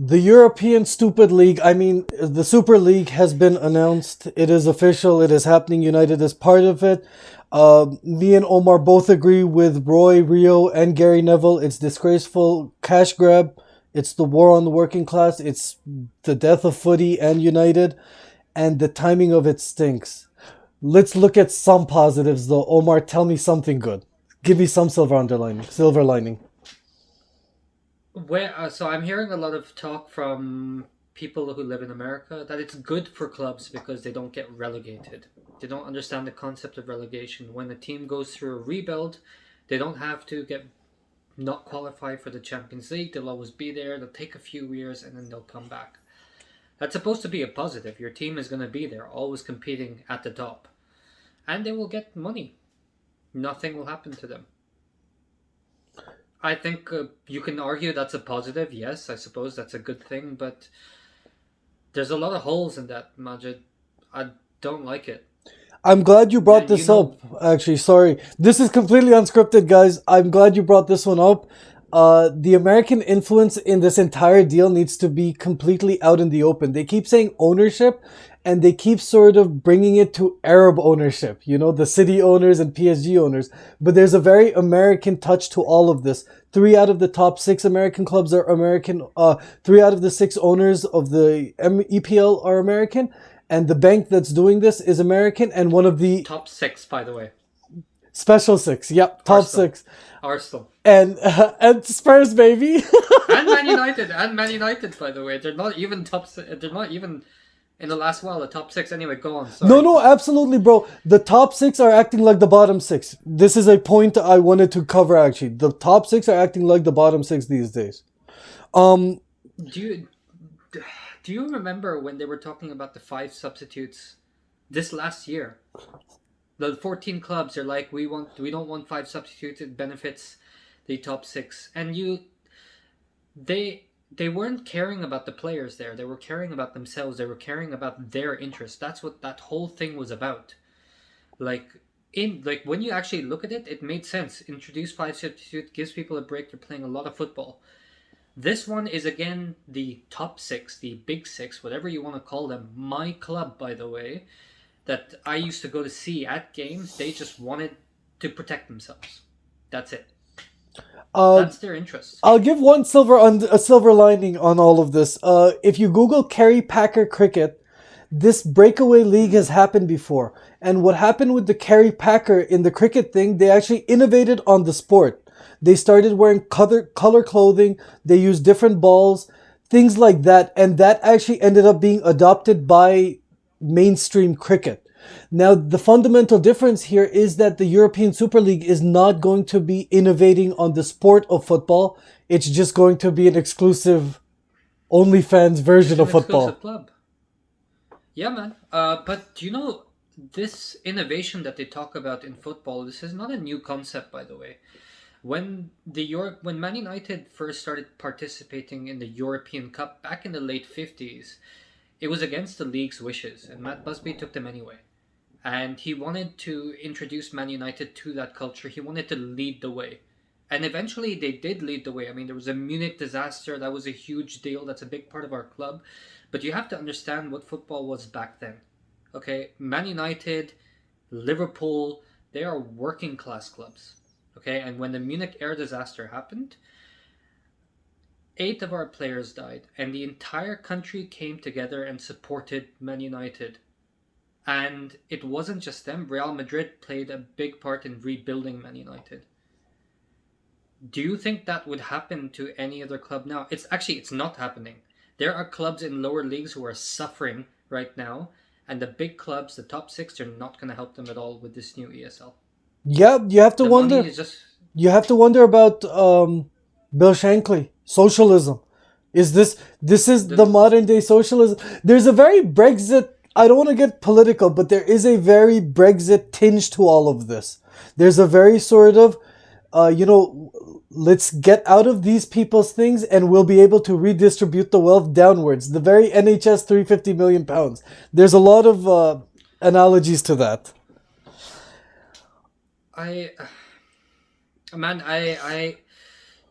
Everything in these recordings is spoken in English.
The European Stupid League, I mean, the Super League has been announced. It is official. It is happening. United is part of it. Me and Omar both agree with Roy, Rio, and Gary Neville. It's disgraceful cash grab. It's the war on the working class. It's the death of footy and United. And the timing of it stinks. Let's look at some positives, though. Omar, tell me something good. Give me some silver lining. So I'm hearing a lot of talk from people who live in America that it's good for clubs because they don't get relegated. They don't understand the concept of relegation. When a team goes through a rebuild, they don't have to get not qualify for the Champions League. They'll always be there. They'll take a few years and then they'll come back. That's supposed to be a positive. Your team is going to be there, always competing at the top. And they will get money. Nothing will happen to them. I think you can argue that's a positive. Yes, I suppose that's a good thing, but there's a lot of holes in that, Majid. I don't like it. I'm glad you brought this up. Actually, sorry. This is completely unscripted, guys. I'm glad you brought this one up. The American influence in this entire deal needs to be completely out in the open. They keep saying ownership, and they keep sort of bringing it to Arab ownership, the City owners and PSG owners. But there's a very American touch to all of this. 3 out of the top 6 American clubs are American. 3 out of the 6 owners of the EPL are American. And the bank that's doing this is American. And one of the... Top 6, by the way. Special 6, yep, top Arsenal. 6. Arsenal. And Spurs, baby. and Man United, by the way. They're not even they're not even in the last while, the top 6. Anyway, go on. Sorry. No, absolutely, bro. The top 6 are acting like the bottom 6. This is a point I wanted to cover, actually. The top 6 are acting like the bottom 6 these days. Do you remember when they were talking about the 5 substitutes this last year? The 14 clubs are like, we don't want 5 substitutes. It benefits the top 6. And they weren't caring about the players there. They were caring about themselves. They were caring about their interests. That's what that whole thing was about. Like when you actually look at it, it made sense. Introduce 5 substitutes, gives people a break. They're playing a lot of football. This one is again the top 6, the big 6, whatever you want to call them. My club, by the way, that I used to go to see at games. They just wanted to protect themselves. That's it. That's their interest. I'll give one silver lining on all of this. If you Google Kerry Packer cricket, this breakaway league has happened before. And what happened with the Kerry Packer in the cricket thing, they actually innovated on the sport. They started wearing color clothing. They used different balls, things like that. And that actually ended up being adopted by mainstream cricket. Now, the fundamental difference here is that the European Super League is not going to be innovating on the sport of football. It's just going to be an exclusive OnlyFans version of football. Club. Yeah, man. But this innovation that they talk about in football, this is not a new concept, by the way. When Man United first started participating in the European Cup back in the late 50s, it was against the league's wishes, and Matt Busby took them anyway. And he wanted to introduce Man United to that culture. He wanted to lead the way. And eventually they did lead the way. I mean, there was a Munich disaster. That was a huge deal. That's a big part of our club. But you have to understand what football was back then. Okay? Man United, Liverpool, they are working class clubs. Okay? And when the Munich air disaster happened, 8 of our players died. And the entire country came together and supported Man United. And it wasn't just them. Real Madrid played a big part in rebuilding Man United. Do you think that would happen to any other club now? It's not happening. There are clubs in lower leagues who are suffering right now. And the big clubs, the top 6, are not going to help them at all with this new ESL. Yeah, you have to wonder. You have to wonder about Bill Shankly. Socialism. Is this the modern day socialism? There's a very Brexit... I don't want to get political, but there is a very Brexit tinge to all of this. There's a very sort of, let's get out of these people's things and we'll be able to redistribute the wealth downwards. The very NHS £350 million. There's a lot of analogies to that.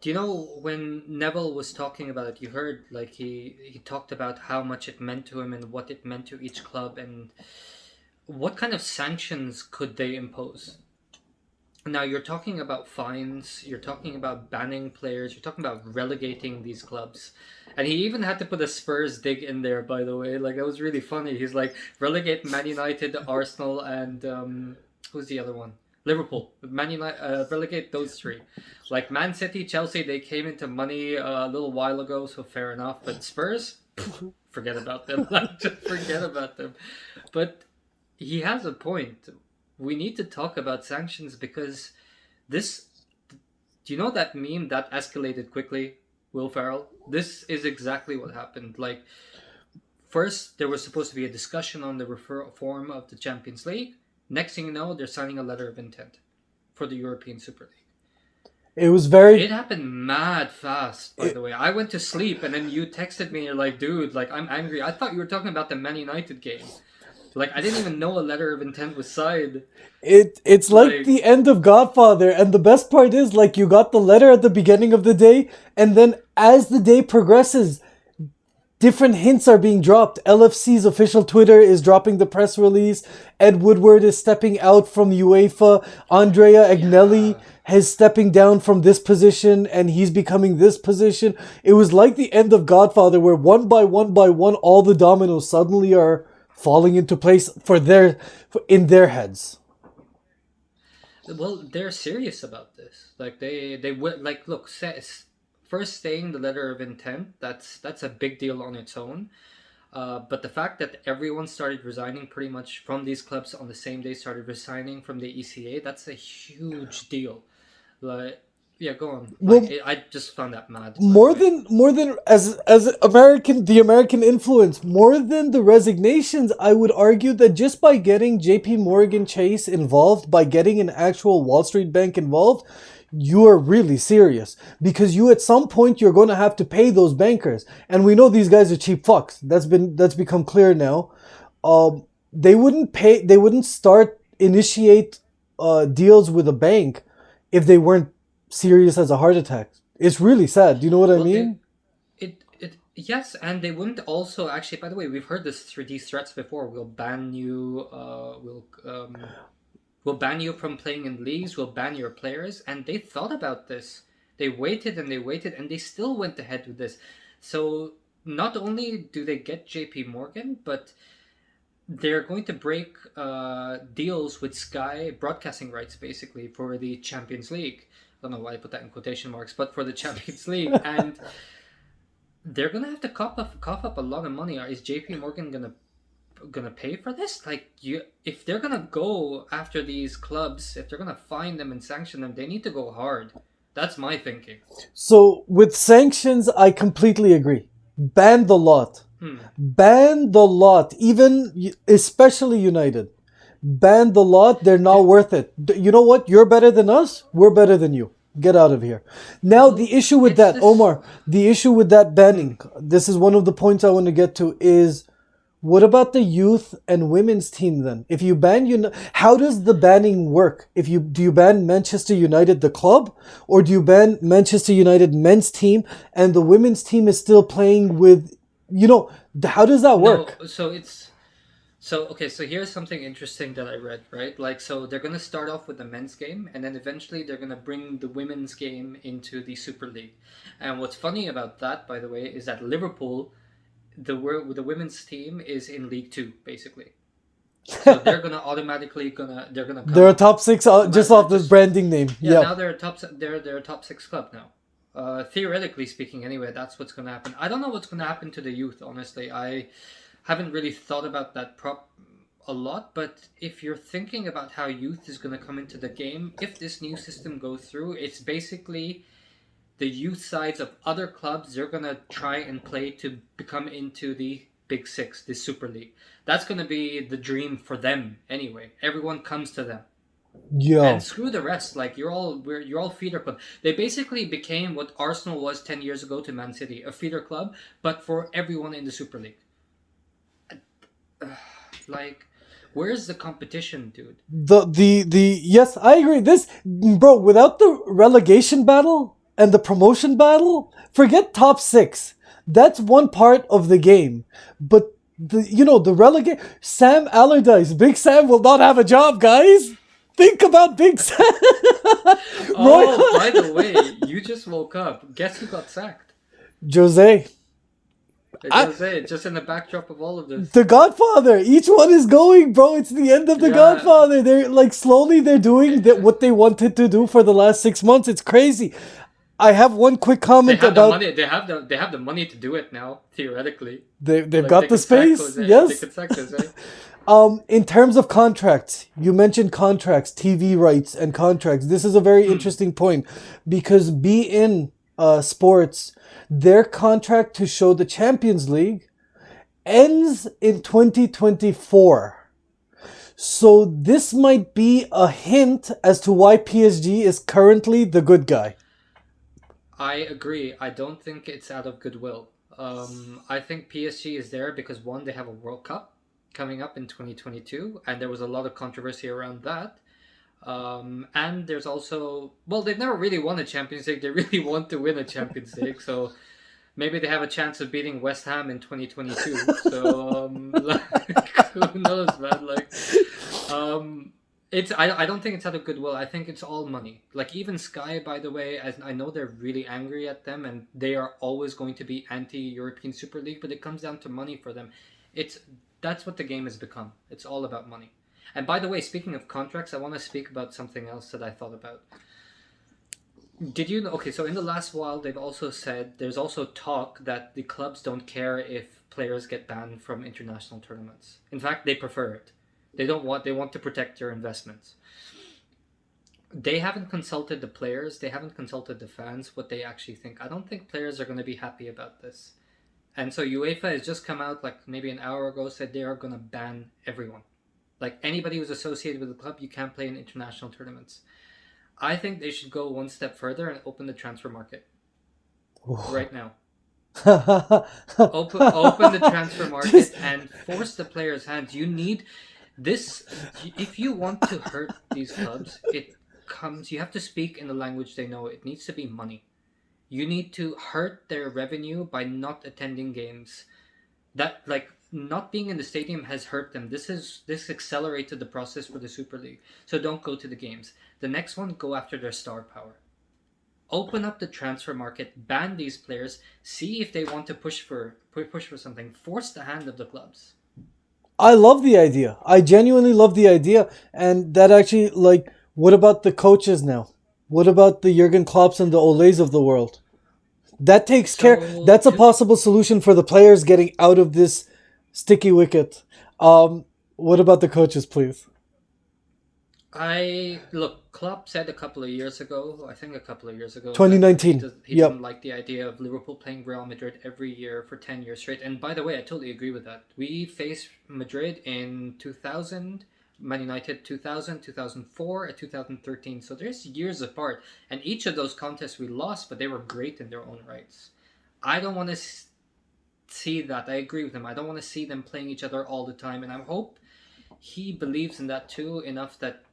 Do you know when Neville was talking about it? You heard like he talked about how much it meant to him and what it meant to each club and what kind of sanctions could they impose. Now you're talking about fines, you're talking about banning players, you're talking about relegating these clubs. And he even had to put a Spurs dig in there, by the way. Like, that was really funny. He's like, relegate Man United, Arsenal, and who's the other one? Liverpool. Man United, relegate those three. Like, Man City, Chelsea, they came into money a little while ago, so fair enough. But Spurs, forget about them. Like, just forget about them. But he has a point. We need to talk about sanctions because this. Do you know that meme that escalated quickly, Will Ferrell? This is exactly what happened. Like, first, there was supposed to be a discussion on the reform of the Champions League. Next thing you know, they're signing a letter of intent for the European Super League. It was very. It happened mad fast, by the way. I went to sleep and then you texted me and you're like, dude, like, I'm angry. I thought you were talking about the Man United game. Like, I didn't even know a letter of intent was signed. It's like the end of Godfather, and the best part is like you got the letter at the beginning of the day, and then as the day progresses, different hints are being dropped. LFC's official Twitter is dropping the press release. Ed Woodward is stepping out from UEFA. Andrea Agnelli is stepping down from this position, and he's becoming this position. It was like the end of Godfather, where one by one, all the dominoes suddenly are falling into place in their heads. Well, they're serious about this. Like they would like look first saying the letter of intent. That's a big deal on its own. But the fact that everyone started resigning pretty much from these clubs on the same day, started resigning from the ECA. That's a huge deal. Like, yeah, go on. Like, I just found that mad. More than as the American influence, more than the resignations, I would argue that just by getting JP Morgan Chase involved, by getting an actual Wall Street bank involved, you are really serious, because you at some point you're going to have to pay those bankers, and we know these guys are cheap fucks. That's become clear now. They wouldn't initiate deals with a bank if they weren't serious as a heart attack. It's really sad. Do you know what I mean? Yes, and they wouldn't also actually. By the way, we've heard these threats before. We'll ban you. We'll ban you from playing in leagues. We'll ban your players. And they thought about this. They waited and they waited, and they still went ahead with this. So not only do they get J.P. Morgan, but they're going to break deals with Sky broadcasting rights, basically, for the Champions League. I don't know why I put that in quotation marks, but for the Champions League. And they're going to have to cough up a lot of money. Is JP Morgan gonna pay for this? Like, if they're going to go after these clubs, if they're going to fine them and sanction them, they need to go hard. That's my thinking. So with sanctions, I completely agree. Ban the lot. Ban the lot. Even, especially United. Ban the lot. They're not worth it. You know what? You're better than us. We're better than you. Get out of here. Now, the issue with that, Omar, the issue with that banning, this is one of the points I want to get to, is what about the youth and women's team then? If you ban, how does the banning work? Do you ban Manchester United, the club, or do you ban Manchester United men's team and the women's team is still playing with, how does that work? No, so here's something interesting that I read, right? Like, so they're going to start off with the men's game, and then eventually they're going to bring the women's game into the Super League. And what's funny about that, by the way, is that Liverpool, the women's team is in League 2, basically. So they're going to automatically they're a top 6 just off the branding name. Yeah, now they're a top 6 club now. Theoretically speaking, anyway, that's what's going to happen. I don't know what's going to happen to the youth, honestly. I haven't really thought about that a lot, but if you're thinking about how youth is going to come into the game, if this new system goes through, it's basically the youth sides of other clubs. They're going to try and play to become into the Big Six, the Super League. That's going to be the dream for them anyway. Everyone comes to them. Yeah. And screw the rest. Like, you're all feeder club. They basically became what Arsenal was 10 years ago to Man City, a feeder club, but for everyone in the Super League. Like, where's the competition, dude? Yes, I agree. This, bro, without the relegation battle, and the promotion battle, forget top six. That's one part of the game. But the relegate Sam Allardyce, Big Sam will not have a job, guys. Think about Big Sam. Oh, by the way, you just woke up. Guess who got sacked? Jose. Jose, just in the backdrop of all of this. The Godfather. Each one is going, bro. It's the end of the Godfather. They're like slowly they're doing what they wanted to do for the last 6 months. It's crazy. I have one quick comment about. They have the money to do it now. Theoretically, they've got the space. Yes. They could sack Jose. In terms of contracts, you mentioned contracts, TV rights, and contracts. This is a very interesting point because in Sports, their contract to show the Champions League ends in 2024. So this might be a hint as to why PSG is currently the good guy. I agree. I don't think it's out of goodwill. I think PSG is there because one, they have a World Cup coming up in 2022, and there was a lot of controversy around that. And there's also, well, they've never really won a Champions League. They really want to win a Champions League, so maybe they have a chance of beating West Ham in 2022. So who knows, man? I don't think it's out of goodwill. I think it's all money. Like even Sky, by the way, as I know they're really angry at them, and they are always going to be anti-European Super League, but it comes down to money for them. That's what the game has become. It's all about money. And by the way, speaking of contracts, I want to speak about something else that I thought about. Did you know? Okay, so in the last while, they've also said there's also talk that the clubs don't care if players get banned from international tournaments. In fact, they prefer it. They want to protect their investments. They haven't consulted the players. They haven't consulted the fans what they actually think. I don't think players are going to be happy about this. And so UEFA has just come out like maybe an hour ago, said they are going to ban everyone. Like anybody who's associated with the club, you can't play in international tournaments. I think they should go one step further and open the transfer market right now. Open the transfer market and force the players' hands. You need this. If you want to hurt these clubs, you have to speak in the language they know. It needs to be money. You need to hurt their revenue by not attending games. That not being in the stadium has hurt them. This accelerated the process for the Super League. So don't go to the games. The next one, go after their star power. Open up the transfer market, ban these players, see if they want to push for something. Force the hand of the clubs. I love the idea. I genuinely love the idea. And that actually, what about the coaches now? What about the Jurgen Klopps and the Oles of the world? That takes care. That's a possible solution for the players getting out of this sticky wicket. What about the coaches, please? Klopp said a couple of years ago, 2019. He didn't like the idea of Liverpool playing Real Madrid every year for 10 years straight. And by the way, I totally agree with that. We faced Madrid in 2000, Man United 2000, 2004, and 2013. So there's years apart. And each of those contests we lost, but they were great in their own rights. I don't want to see that. I agree with him. I don't want to see them playing each other all the time. And I hope he believes in that too enough that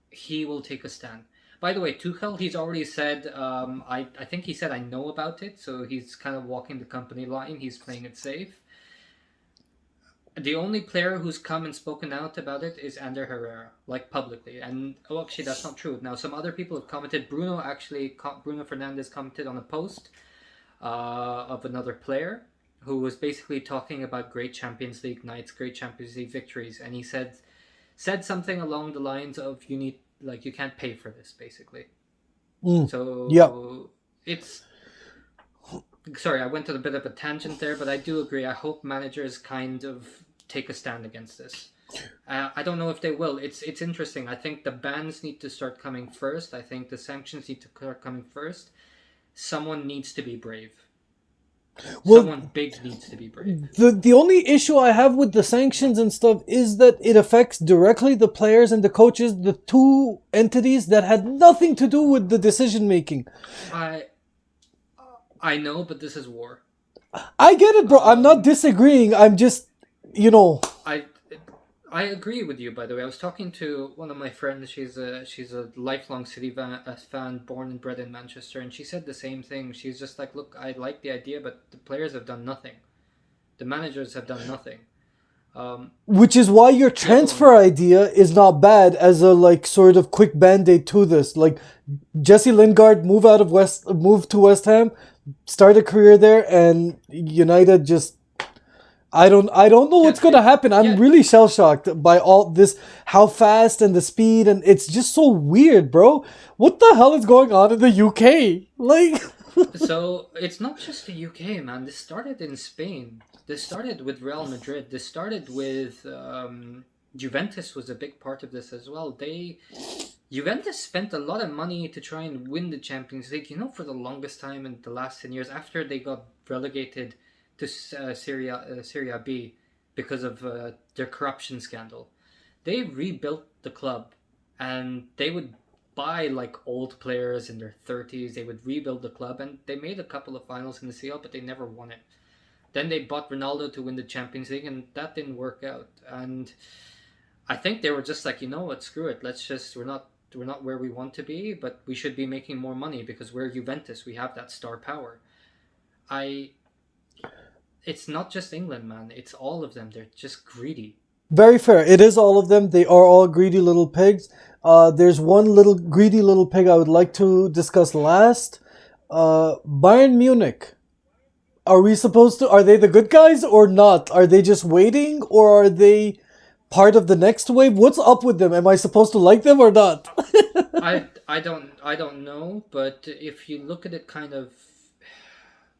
he will take a stand. By the way, Tuchel, he's already said, I think he said, I know about it. So he's kind of walking the company line. He's playing it safe. The only player who's come and spoken out about it is Ander Herrera, publicly. And actually, that's not true. Now, some other people have commented. Bruno Fernandes commented on a post of another player who was basically talking about great Champions League nights, great Champions League victories. And he said something along the lines of, you can't pay for this, basically. So yeah. It's... Sorry, I went on a bit of a tangent there, but I do agree. I hope managers kind of take a stand against this. I don't know if they will. It's interesting. I think the bans need to start coming first. I think the sanctions need to start coming first. Someone needs to be brave. Someone big needs to be brave. The only issue I have with the sanctions and stuff is that it affects directly the players and the coaches, the two entities that had nothing to do with the decision making. I know, but this is war. I get it, bro. I'm not disagreeing. I'm just, I agree with you. By the way, I was talking to one of my friends. She's a lifelong fan, born and bred in Manchester, and she said the same thing. She's just like, look, I like the idea, but the players have done nothing. The managers have done nothing. Which is why your Yeah, go on. transfer idea is not bad as a like sort of quick band-aid to this. Like Jesse Lingard move to West Ham, start a career there, and United just I don't know what's Can't gonna fit. happen. I'm Yeah. really shell shocked by all this, how fast and the speed, and it's just so weird, bro. What the hell is going on in the UK? Like, So it's not just the UK, man. This started in Spain. This started with Real Madrid. This started with Juventus was a big part of this as well. Juventus spent a lot of money to try and win the Champions League. For the longest time in the last 10 years, after they got relegated to Serie B because of their corruption scandal, they rebuilt the club, and they would buy like old players in their 30s. They would rebuild the club, and they made a couple of finals in the CL, but they never won it. Then they bought Ronaldo to win the Champions League, and that didn't work out. And I think they were just like, you know what, screw it. We're not where we want to be, but we should be making more money because we're Juventus. We have that star power. I. It's not just England, man. It's all of them. They're just greedy. very fair. It is all of them. They are all greedy little pigs. There's one little greedy little pig I would like to discuss last. Bayern Munich. Are we supposed to? Are they the good guys or not? Are they just waiting, or are they part of the next wave? What's up with them? Am I supposed to like them or not? I don't know, but if you look at it, kind of,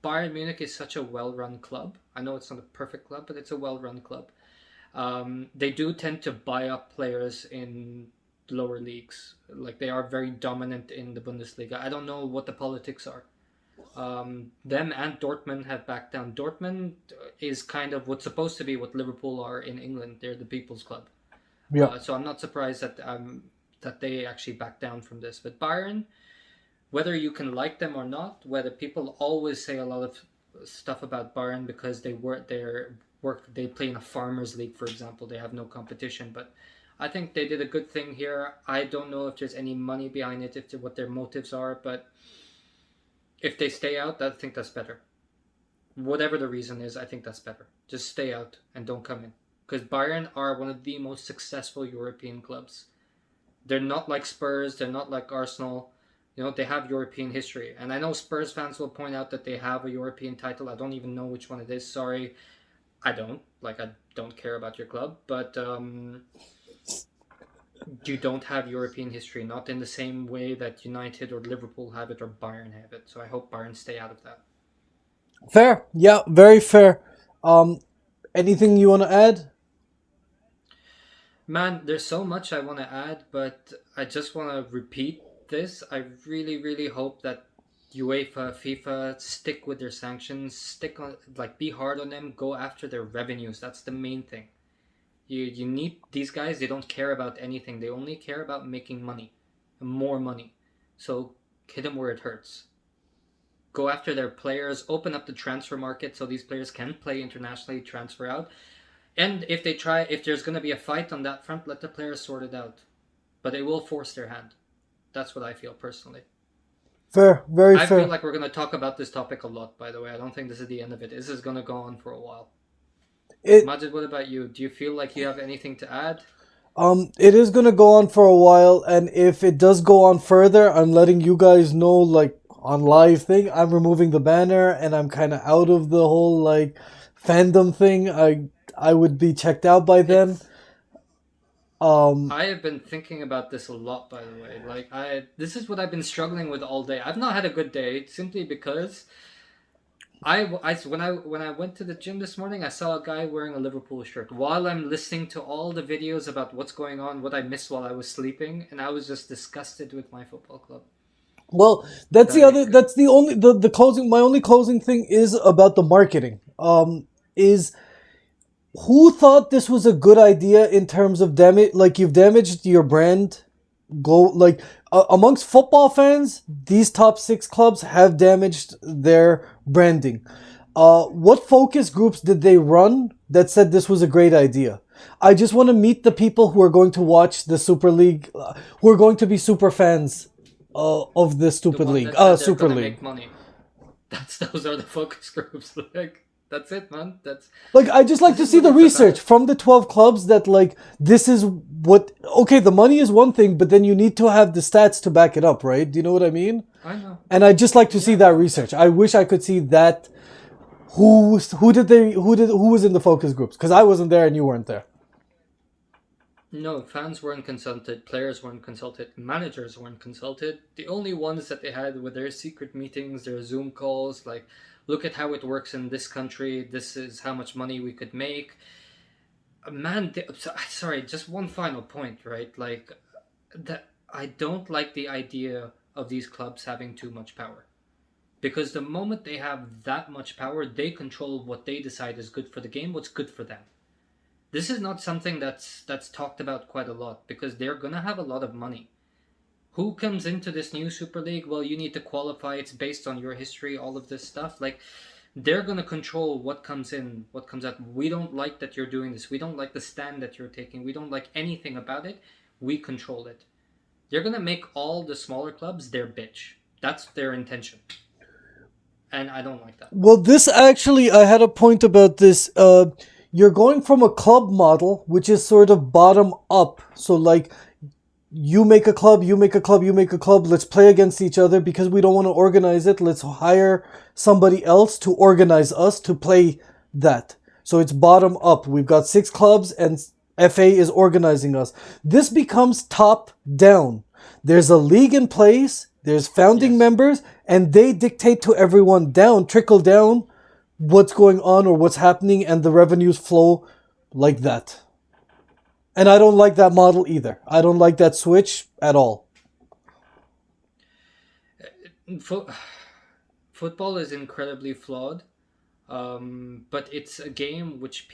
Bayern Munich is such a well-run club. I know it's not a perfect club, but it's a well-run club. They do tend to buy up players in lower leagues. Like, they are very dominant in the Bundesliga. I don't know what the politics are. Them and Dortmund have backed down. Dortmund is kind of what's supposed to be what Liverpool are in England. They're the people's club. Yeah. So I'm not surprised that they actually backed down from this. But Bayern, whether you can like them or not, whether people always say a lot of stuff about Bayern because they play in a farmers league, for example. They have no competition, but I think they did a good thing here. I don't know if there's any money behind it, if to what their motives are, but if they stay out, I think that's better. Whatever the reason is, I think that's better. Just stay out and don't come in, because Bayern are one of the most successful European clubs. They're not like Spurs. They're not like Arsenal. They have European history. And I know Spurs fans will point out that they have a European title. I don't even know which one it is. Sorry. I don't. Like, I don't care about your club. But you don't have European history. Not in the same way that United or Liverpool have it or Bayern have it. So I hope Bayern stay out of that. Fair. Yeah, very fair. Um, Anything you want to add? Man, there's so much I want to add, but I just want to repeat this. I really, really hope that UEFA, FIFA stick with their sanctions, stick on, like, be hard on them, go after their revenues. That's the main thing. You need these guys. They don't care about anything. They only care about making money, more money. So hit them where it hurts. Go after their players. Open up the transfer market so these players can play internationally, transfer out. And if there's going to be a fight on that front, let the players sort it out. But it will force their hand. That's what I feel personally. Fair. Very I feel fair. like we're going to talk about this topic a lot, by the way. I don't think this is the end of it. This is going to go on for a while. It Majid, what about you? Do you feel like you have anything to add? it is gonna go on for a while, and if it does go on further, I'm letting you guys know, like on live thing. I'm removing the banner, and I'm kind of out of the whole like fandom thing. I would be checked out by then. It's Um, I have been thinking about this a lot, by the way. Like, this is what I've been struggling with all day. I've not had a good day simply because when I went to the gym this morning, I saw a guy wearing a Liverpool shirt while I'm listening to all the videos about what's going on, what I missed while I was sleeping, and I was just disgusted with my football club. well, that's the That other. makes me. That's the only the closing. My only closing thing is about the marketing. Is who thought this was a good idea in terms of damage? Like, you've damaged your brand. Go like amongst football fans, these top six clubs have damaged their branding. What focus groups did they run that said this was a great idea? I just want to meet the people who are going to watch the Super League, who are going to be super fans of this The stupid one league. that said they're Super gonna League. make money. Those are the focus groups. Like that's it, man. Like, I just like This to is see what the it's research about. from the 12 clubs that, like, this is what. Okay, the money is one thing, but then you need to have the stats to back it up, right? Do you know what I mean? I know. And I just like to see Yeah, that no, research. I wish I could see that. Who was in the focus groups? Because I wasn't there and you weren't there. no, fans weren't consulted, players weren't consulted, managers weren't consulted. The only ones that they had were their secret meetings, their Zoom calls, like, look at how it works in this country, this is how much money we could make. Man, sorry, just one final point, right? Like, that I don't like the idea of these clubs having too much power. Because the moment they have that much power, they control what they decide is good for the game, what's good for them. This is not something that's talked about quite a lot because they're gonna have a lot of money. Who comes into this new Super League? Well, you need to qualify. It's based on your history, all of this stuff. Like, they're gonna control what comes in, what comes out. We don't like that you're doing this. We don't like the stand that you're taking. We don't like anything about it. We control it. They're gonna make all the smaller clubs their bitch. That's their intention, and I don't like that. Well, this actually, I had a point about this. You're going from a club model, which is sort of bottom up. So, like, you make a club, you make a club, you make a club. Let's play against each other because we don't want to organize it. Let's hire somebody else to organize us to play that. So it's bottom up. We've got 6 clubs and FA is organizing us. This becomes top down. There's a league in place, there's founding Yes. members, and they dictate to everyone down, trickle down, what's going on or what's happening, and the revenues flow like that. And I don't like that model either. I don't like that switch at all. Fo- Football is incredibly flawed, but it's a game which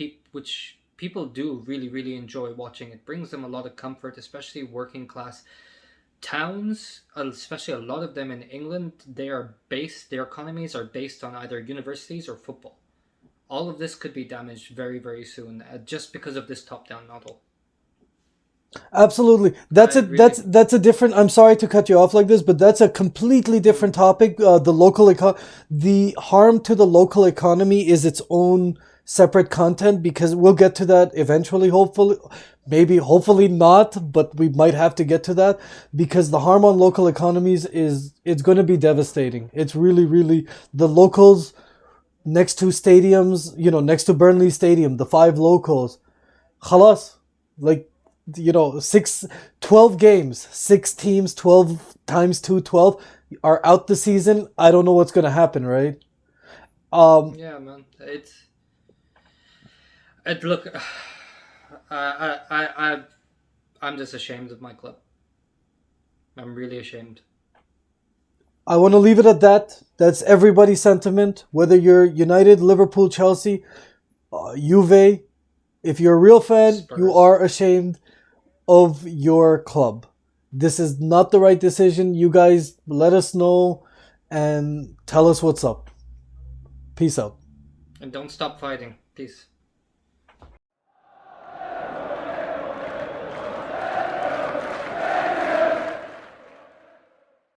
people do really really enjoy watching. It brings them a lot of comfort, especially working class towns, especially a lot of them in England. Their economies are based on either universities or football. All of this could be damaged very very soon just because of this top down model. Absolutely. I really. That's a different. I'm sorry to cut you off like this, but that's a completely different topic. The harm to the local economy is its own separate content because we'll get to that eventually. Hopefully, maybe hopefully not, but we might have to get to that because the harm on local economies is it's going to be devastating. It's really really the locals next to stadiums. Next to Burnley Stadium, the 5 locals. Khalas, like, 12 games, 6 teams, 12 times 2, 12 are out the season. I don't know what's going to happen, right? Um, Yeah, man. It look. I'm just ashamed of my club. I'm really ashamed. I want to leave it at that. That's everybody's sentiment, whether you're United, Liverpool, Chelsea, Juve. If you're a real fan, you Spurs. are ashamed of your club. This is not the right decision. You guys let us know and tell us what's up. Peace out. And don't stop fighting. Peace.